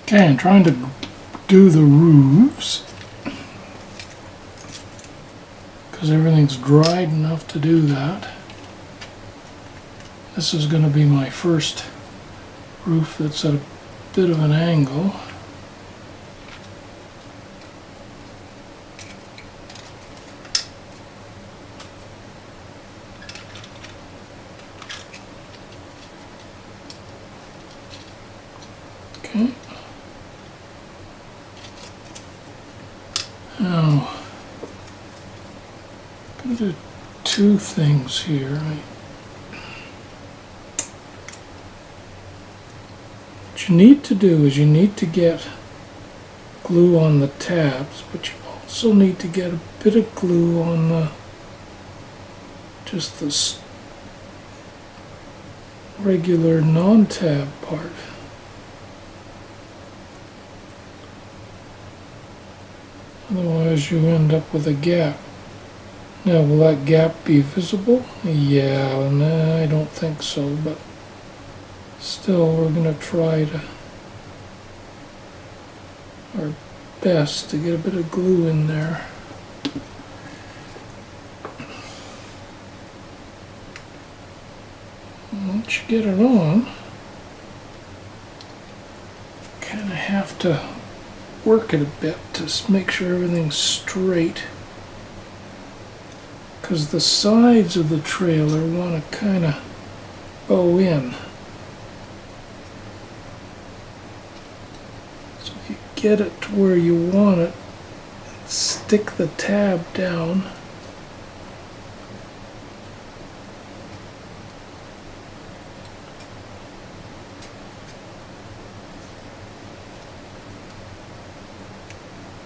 Okay, I'm trying to do the roofs because everything's dried enough to do that. This is going to be my first roof that's at a bit of an angle. Okay. Now, I'm going to do two things here. What you need to do is you need to get glue on the tabs, but you also need to get a bit of glue on the just this regular non-tab part. Otherwise you end up with a gap. Now, will that gap be visible? Yeah, no, I don't think so, but still we're going to try our best to get a bit of glue in there. Once you get it on, kind of have to work it a bit to make sure everything's straight, because the sides of the trailer want to kind of bow in. So if you get it to where you want it, stick the tab down.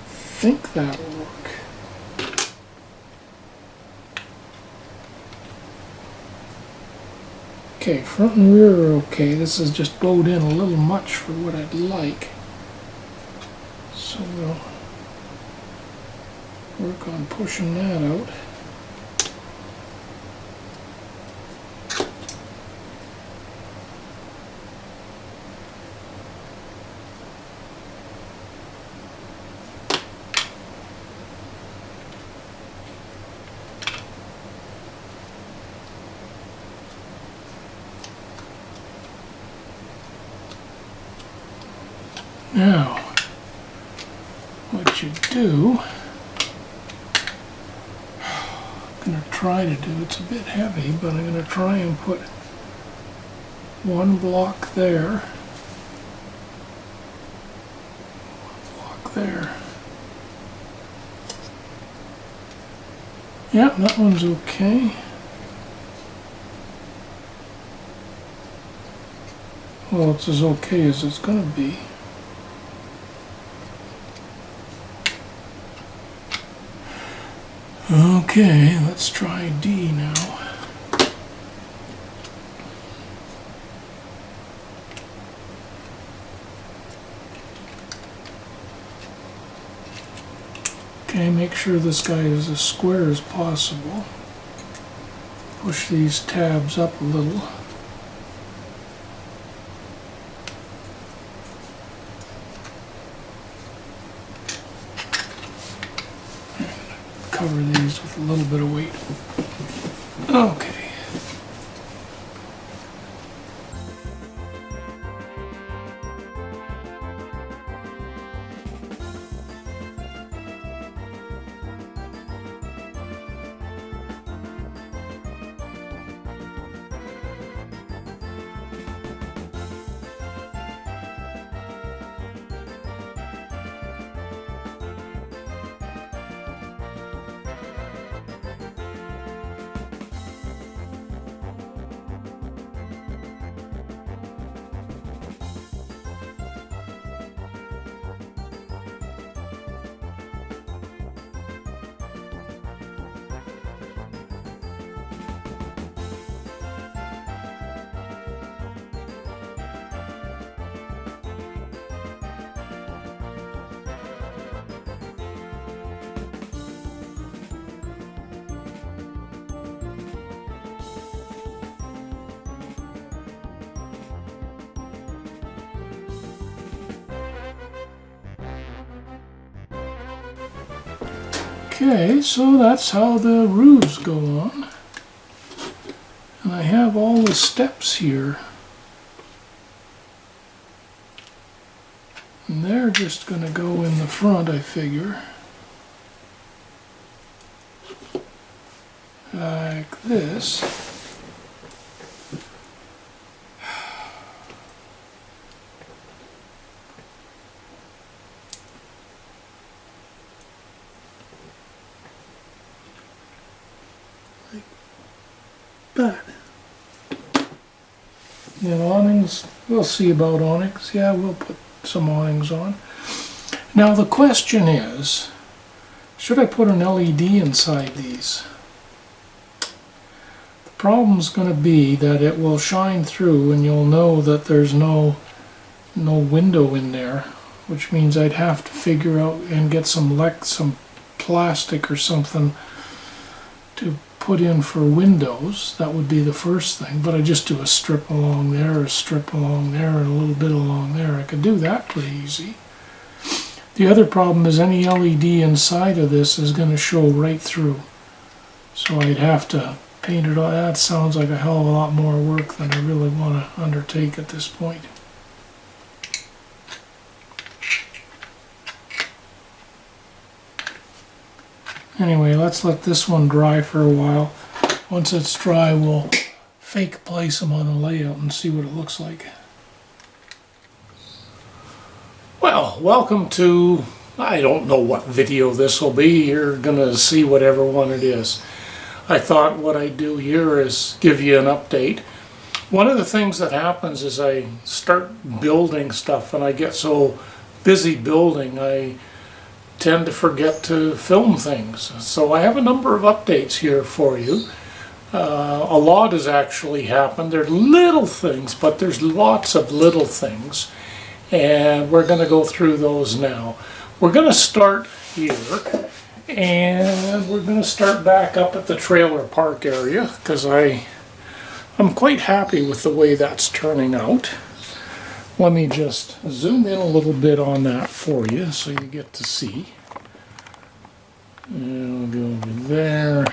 I think that'll work. Okay, front and rear are okay. This is just bowed in a little much for what I'd like. So we'll work on pushing that out. Now, what you do, I'm going to try to do, it's a bit heavy, but I'm going to try and put one block there, one block there. Yeah, that one's okay. Well, it's as okay as it's going to be. Okay, let's try D now. Okay, make sure this guy is as square as possible. Push these tabs up a little. Cover these with a little bit of weight. Okay. Okay, so that's how the roofs go on. And I have all the steps here. And they're just going to go in the front, I figure. Like this. Like that. And awnings, we'll see about awnings. Yeah, we'll put some awnings on. Now the question is, should I put an LED inside these? The problem's going to be that it will shine through and you'll know that there's no window in there, which means I'd have to figure out and get some plastic or something to put in for windows. That would be the first thing, but I just do a strip along there, a strip along there, and a little bit along there. I could do that pretty easy. The other problem is any LED inside of this is going to show right through, so I'd have to paint it all. That sounds like a hell of a lot more work than I really want to undertake at this point. Anyway, let's let this one dry for a while. Once it's dry, we'll fake place them on the layout and see what it looks like. Well, welcome to, I don't know what video this will be. You're gonna see whatever one it is. I thought what I'd do here is give you an update. One of the things that happens is I start building stuff and I get so busy building, I tend to forget to film things. So I have a number of updates here for you. A lot has actually happened. They're little things, but there's lots of little things. And we're going to go through those now. We're going to start here, and we're going to start back up at the trailer park area, because I'm quite happy with the way that's turning out. Let me just zoom in a little bit on that for you so you get to see. And we'll go over there.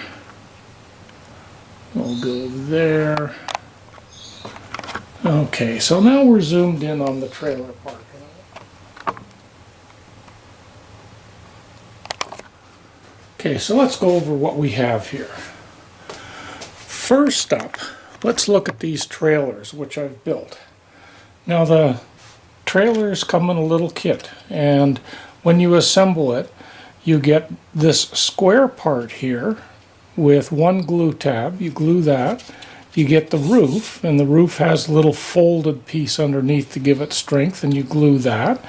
We'll go over there. Okay, so now we're zoomed in on the trailer park. Okay, so let's go over what we have here. First up, let's look at these trailers, which I've built. Now the trailers come in a little kit, and when you assemble it, you get this square part here with one glue tab. You glue that. You get the roof, and the roof has a little folded piece underneath to give it strength, and you glue that.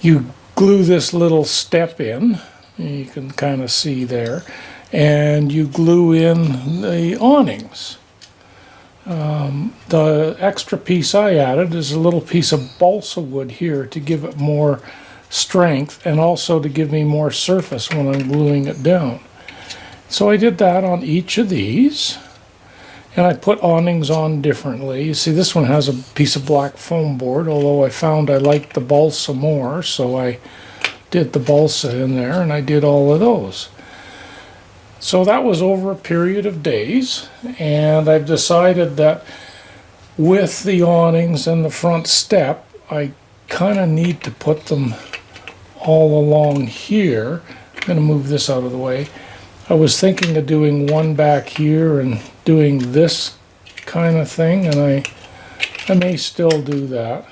You glue this little step in, you can kind of see there, and you glue in the awnings. The extra piece I added is a little piece of balsa wood here to give it more strength and also to give me more surface when I'm gluing it down. So I did that on each of these, and I put awnings on differently. You see, this one has a piece of black foam board, although I found I liked the balsa more, so I did the balsa in there, and I did all of those. So that was over a period of days, and I've decided that with the awnings and the front step, I kind of need to put them all along here. I'm going to move this out of the way. I was thinking of doing one back here and doing this kind of thing, and I may still do that.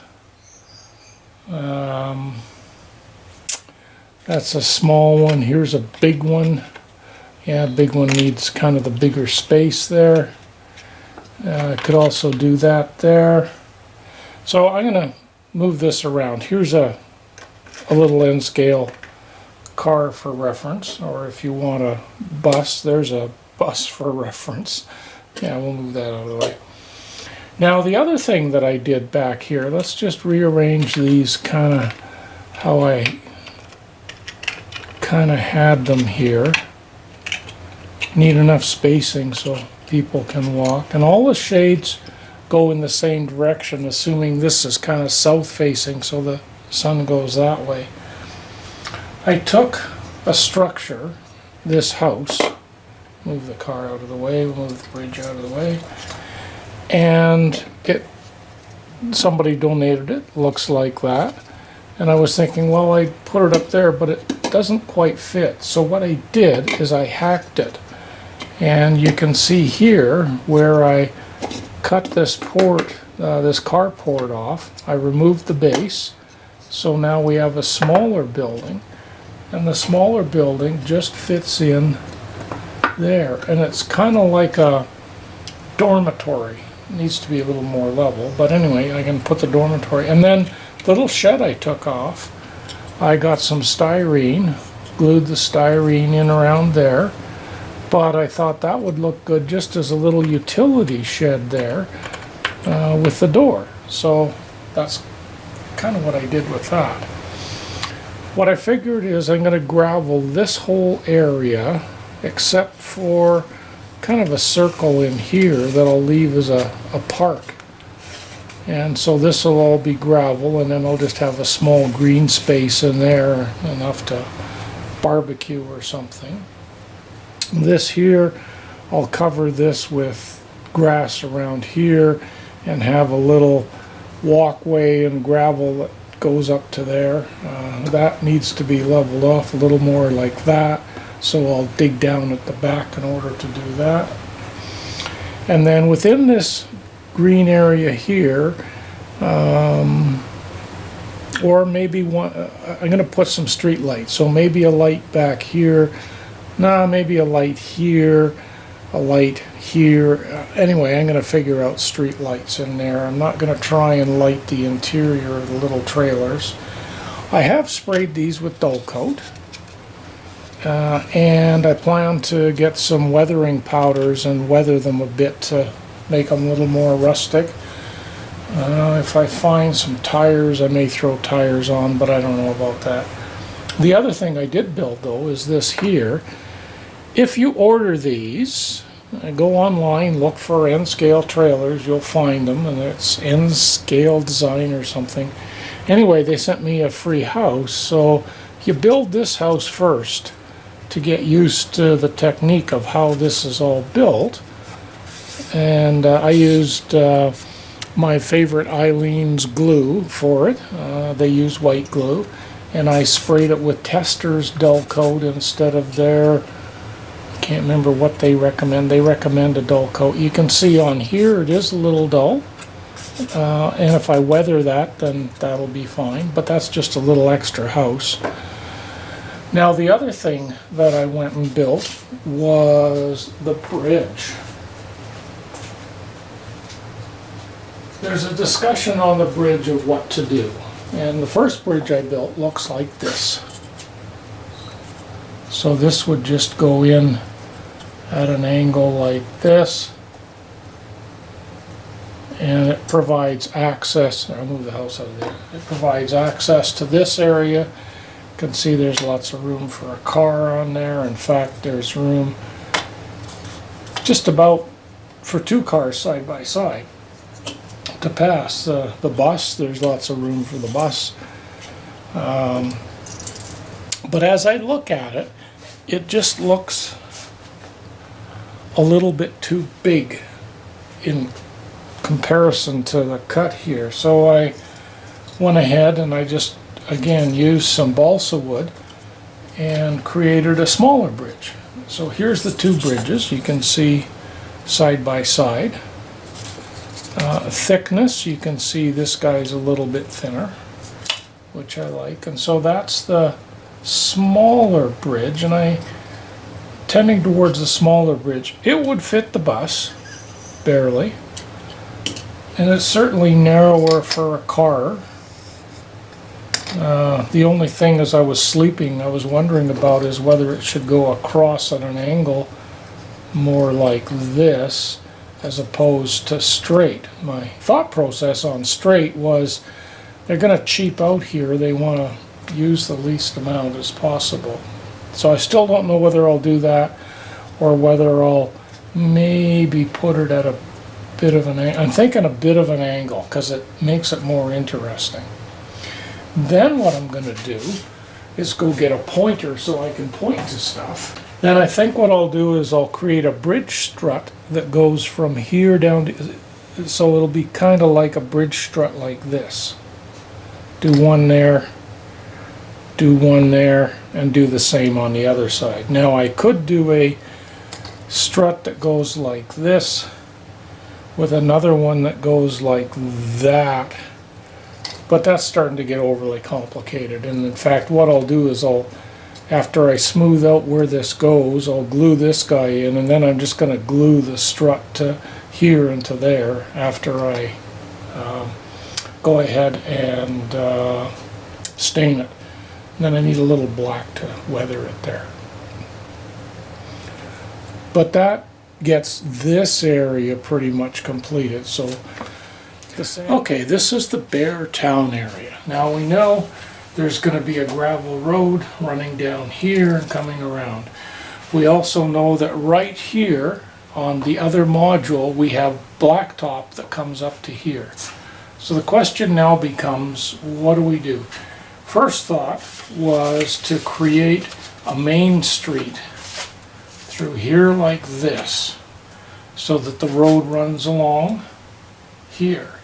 That's a small one. Here's a big one. Yeah, big one needs kind of the bigger space there. I could also do that there. So I'm going to move this around. Here's a little N scale car for reference, or if you want a bus, there's a bus for reference. Yeah, we'll move that out of the way. Now the other thing that I did back here, let's just rearrange these kind of how I kind of had them here. Need enough spacing so people can walk, and all the shades go in the same direction, assuming this is kind of south facing so the sun goes that way. I took a structure this house. Move the car out of the way, move the bridge out of the way. And somebody donated it, looks like that. And I was thinking, well, I put it up there, but it doesn't quite fit. So what I did is I hacked it. And you can see here where I cut this port, this carport off. I removed the base. So now we have a smaller building. And the smaller building just fits in there. And it's kind of like a dormitory. It needs to be a little more level. But anyway, I can put the dormitory. And then the little shed I took off, I got some styrene, glued the styrene in around there. But I thought that would look good just as a little utility shed there with the door. So that's kind of what I did with that. What I figured is I'm going to gravel this whole area except for kind of a circle in here that I'll leave as a park. And so this will all be gravel, and then I'll just have a small green space in there, enough to barbecue or something. This here, I'll cover this with grass around here and have a little walkway and gravel that goes up to there. That needs to be leveled off a little more like that, so I'll dig down at the back in order to do that. And then within this green area here, or maybe one, I'm going to put some street lights, so maybe a light back here. Maybe a light here, a light here. Anyway, I'm going to figure out street lights in there. I'm not going to try and light the interior of the little trailers. I have sprayed these with dull coat, and I plan to get some weathering powders and weather them a bit to make them a little more rustic. If I find some tires, I may throw tires on, but I don't know about that. The other thing I did build, though, is this here. If you order these, go online, look for N-scale trailers, you'll find them, and it's N-scale design or something. Anyway, they sent me a free house, so you build this house first to get used to the technique of how this is all built. And I used my favorite Eileen's glue for it. They use white glue, and I sprayed it with Tester's dull coat instead of their, I can't remember what they recommend. They recommend a dull coat. You can see on here it is a little dull, and if I weather that, then that'll be fine, but that's just a little extra house. Now the other thing that I went and built was the bridge. There's a discussion on the bridge of what to do. And the first bridge I built looks like this. So this would just go in at an angle like this. And it provides access, I'll move the house out of there. It provides access to this area. You can see there's lots of room for a car on there. In fact, there's room just about for 2 cars side by side to pass. The bus, there's lots of room for the bus. But as I look at it, it just looks a little bit too big in comparison to the cut here. So I went ahead and I just again used some balsa wood and created a smaller bridge. So here's the 2 bridges you can see side by side. Thickness, you can see this guy's a little bit thinner, which I like, and so that's the smaller bridge, and I tending towards the smaller bridge. It would fit the bus barely, and it's certainly narrower for a car. The only thing as I was sleeping I was wondering about is whether it should go across at an angle more like this as opposed to straight. My thought process on straight was they're going to cheap out here. They want to use the least amount as possible. So I still don't know whether I'll do that or whether I'll maybe put it at a bit of an angle. I'm thinking a bit of an angle because it makes it more interesting. Then what I'm going to do is go get a pointer so I can point to stuff. Then I think what I'll do is I'll create a bridge strut that goes from here down to, so it'll be kind of like a bridge strut like this. Do one there, do one there, and do the same on the other side. Now I could do a strut that goes like this with another one that goes like that, but that's starting to get overly complicated. And in fact, what I'll do is after I smooth out where this goes, I'll glue this guy in, and then I'm just going to glue the strut to here and to there after I go ahead and stain it. And then I need a little black to weather it there. But that gets this area pretty much completed. So okay, this is the Bear Town area. Now we know there's going to be a gravel road running down here and coming around. We also know that right here on the other module we have blacktop that comes up to here. So the question now becomes, what do we do? First thought was to create a main street through here like this, so that the road runs along here.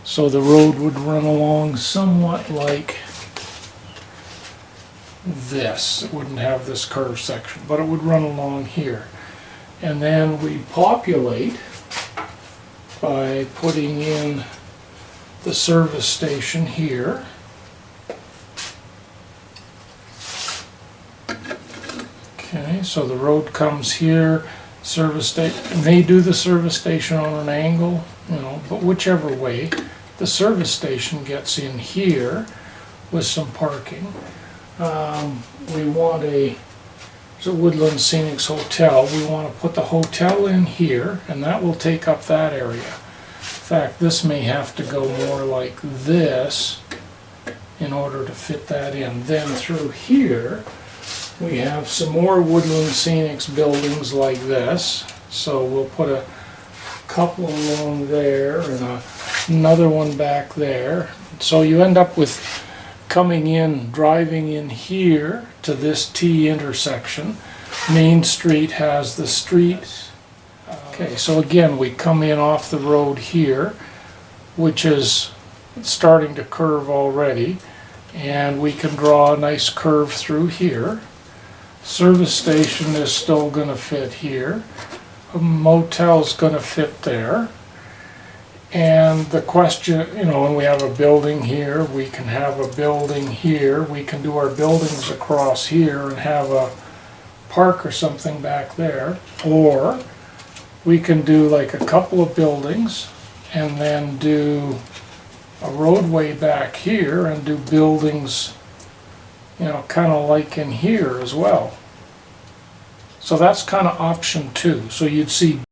So the road would run along somewhat like this. It wouldn't have this curved section, but it would run along here. And then we populate by putting in the service station here. Okay, so the road comes here, service station, may do the service station on an angle, you know, but whichever way, the service station gets in here with some parking. We want there's a Woodland Scenics Hotel. We want to put the hotel in here, and that will take up that area. In fact, this may have to go more like this in order to fit that in. Then through here, we have some more Woodland Scenics buildings like this. So we'll put a couple along there and another one back there. So you end up with coming in, driving in here to this T intersection. Main Street has the street. Okay, so again, we come in off the road here, which is starting to curve already, and we can draw a nice curve through here. Service station is still going to fit here. A motel's going to fit there. And the question, you know, when we have a building here, we can have a building here. We can do our buildings across here and have a park or something back there. Or we can do like a couple of buildings and then do a roadway back here and do buildings, you know, kind of like in here as well. So that's kind of option 2. So you'd see